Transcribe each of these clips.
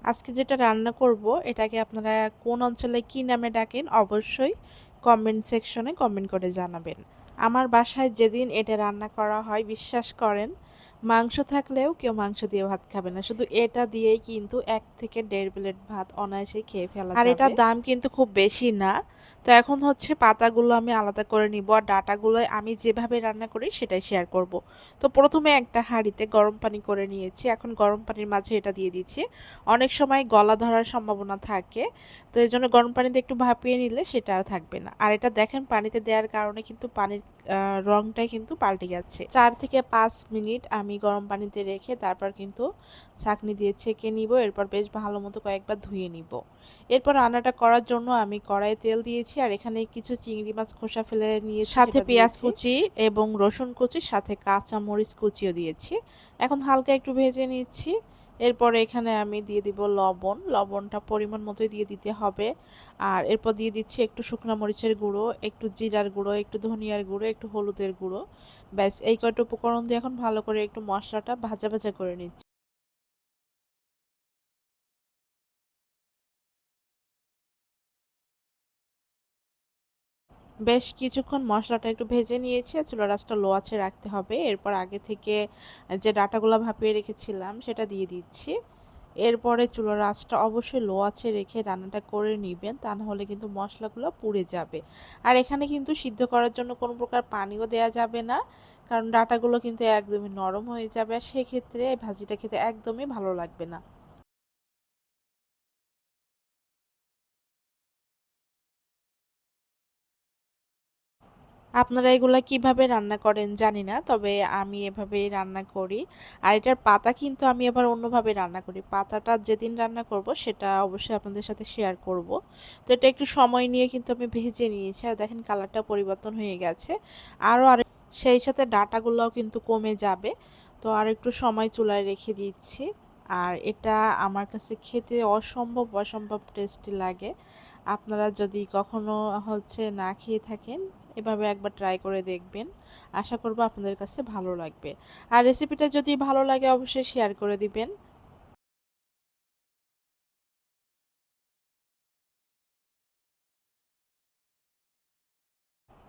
আজকে যেটা রান্না করব এটাকে আপনারা কোন অঞ্চলে কি নামে ডাকেন অবশ্যই কমেন্ট সেকশনে কমেন্ট করে জানাবেন। আমার বাসায় যেদিন এটা রান্না করা হয় বিশ্বাস করেন মাংস থাকলেও কেউ মাংস দিয়ে ভাত খাবে না। শুধু এটা দিয়েই কিন্তু ১ থেকে ১.৫ প্লেট ভাত অনায়াসেই খেয়ে ফেলা যাবে। আর এটার দাম কিন্তু খুব বেশি না। তো এখন হচ্ছে পাতাগুলো আমি আলাদা করে নিব আর ডাঁটাগুলো আমি যেভাবে রান্না করি সেটাই শেয়ার করব। তো প্রথমে একটা হাঁড়িতে গরম পানি করে নিয়েছি। এখন গরম পানির মাঝে এটা দিয়ে দিচ্ছি। অনেক সময় গলা ধরার সম্ভাবনা থাকে। তো এজন্য গরম পানিতে একটু ভাপিয়ে নিলে সেটা আর থাকবে না। আর এটা দেখেন পানিতে দেওয়ার কারণে কিন্তু পানির রংটাই কিন্তু পাল্টে যাচ্ছে। ৪ থেকে ৫ মিনিট আমি গরম পানিতে রেখে তারপর কিন্তু ছাঁকনি দিয়ে ছেঁকে নিব। এরপর বেশ ভালো মতো কয়েকবার ধুয়ে নিব। এরপর রান্নাটা করার জন্য আমি কড়াইয়ে তেল দিয়েছি আর এখানে কিছু চিংড়ি মাছ খোসা ফেলে নিয়েছি, সাথে পেঁয়াজ কুচি এবং রসুন কুচি, সাথে কাঁচা মরিচ কুচিও দিয়েছি। এখন হালকা একটু ভেজে নিচ্ছি। এরপরে এখানে আমি দিয়ে দিব লবণ। লবণটা পরিমাণ মতোই দিয়ে দিতে হবে। আর এরপর দিয়ে দিচ্ছি একটু শুকনা মরিচের গুঁড়ো, একটু জিরার গুঁড়ো, একটু ধনিয়ার গুঁড়ো, একটু হলুদের গুঁড়ো। ব্যাস এই কয়টা উপকরণ দিয়ে এখন ভালো করে একটু মশলাটা ভাজা ভাজা করে নিচ্ছি। বেশ কিছুক্ষণ মশলাটা একটু ভেজে নিয়েছি আর চুলার আঁচটা লো আঁচে রাখতে হবে। এরপর আগে থেকে যে ডাঁটাগুলো ভাপিয়ে রেখেছিলাম সেটা দিয়ে দিচ্ছি। এরপরে চুলার আঁচটা অবশ্যই লো আঁচে রেখে রান্নাটা করে নিবেন, তা না হলে কিন্তু মশলাগুলো পুড়ে যাবে। আর এখানে কিন্তু সিদ্ধ করার জন্য কোনো প্রকার পানিও দেয়া যাবে না, কারণ ডাঁটাগুলো কিন্তু একদমই নরম হয়ে যাবে আর সেক্ষেত্রে এই ভাজিটা খেতে একদমই ভালো লাগবে না। আপনারা এগুলা কিভাবে রান্না করেন জানি না। তবে আমি এভাবেই রান্না করি। আর এটার পাতা কিন্তু আমি আবার অন্যভাবে রান্না করি। পাতাটা যেদিন রান্না করব সেটা অবশ্যই আপনাদের সাথে শেয়ার করব। তো এটা একটু সময় নিয়ে কিন্তু আমি ভেজে নিয়েছি। আর দেখেন কালারটা পরিবর্তন হয়ে গেছে। সেই সাথে ডাঁটাগুলোও কিন্তু কমে যাবে। তো আরেকটু সময় চুলায় রেখে দিচ্ছি। আর এটা আমার কাছে খেতে অসম্ভব অসম্ভব টেস্টি লাগে। আপনারা যদি কখনো না খেয়ে থাকেন এভাবে একবার ট্রাই করে দেখবেন। আশা করব আপনাদের কাছে ভালো লাগবে। আর রেসিপিটা যদি ভালো লাগে অবশ্যই শেয়ার করে দিবেন।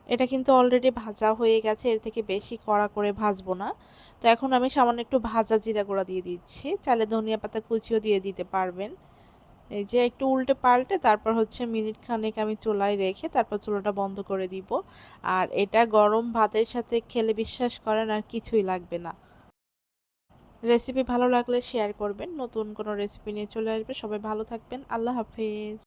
এটা কিন্তু অলরেডি ভাজা হয়ে গেছে। এর থেকে বেশি কড়া করে ভাজবো না। তো এখন আমি সামান্য একটু ভাজা জিরা গুঁড়া দিয়ে দিচ্ছি। চাইলে ধনিয়া পাতা কুচিও দিয়ে দিতে পারবেন। এই যে একটু উল্টে পাল্টে তারপর মিনিট খানেক আমি চুলায় রেখে তারপর চুলাটা বন্ধ করে দিব। আর এটা গরম ভাতের সাথে খেলে বিশ্বাস করেন আর কিছুই লাগবে না। রেসিপি ভালো লাগলে শেয়ার করবেন। নতুন কোনো রেসিপি নিয়ে চলে আসবে। সবাই ভালো থাকবেন। আল্লাহ হাফেজ।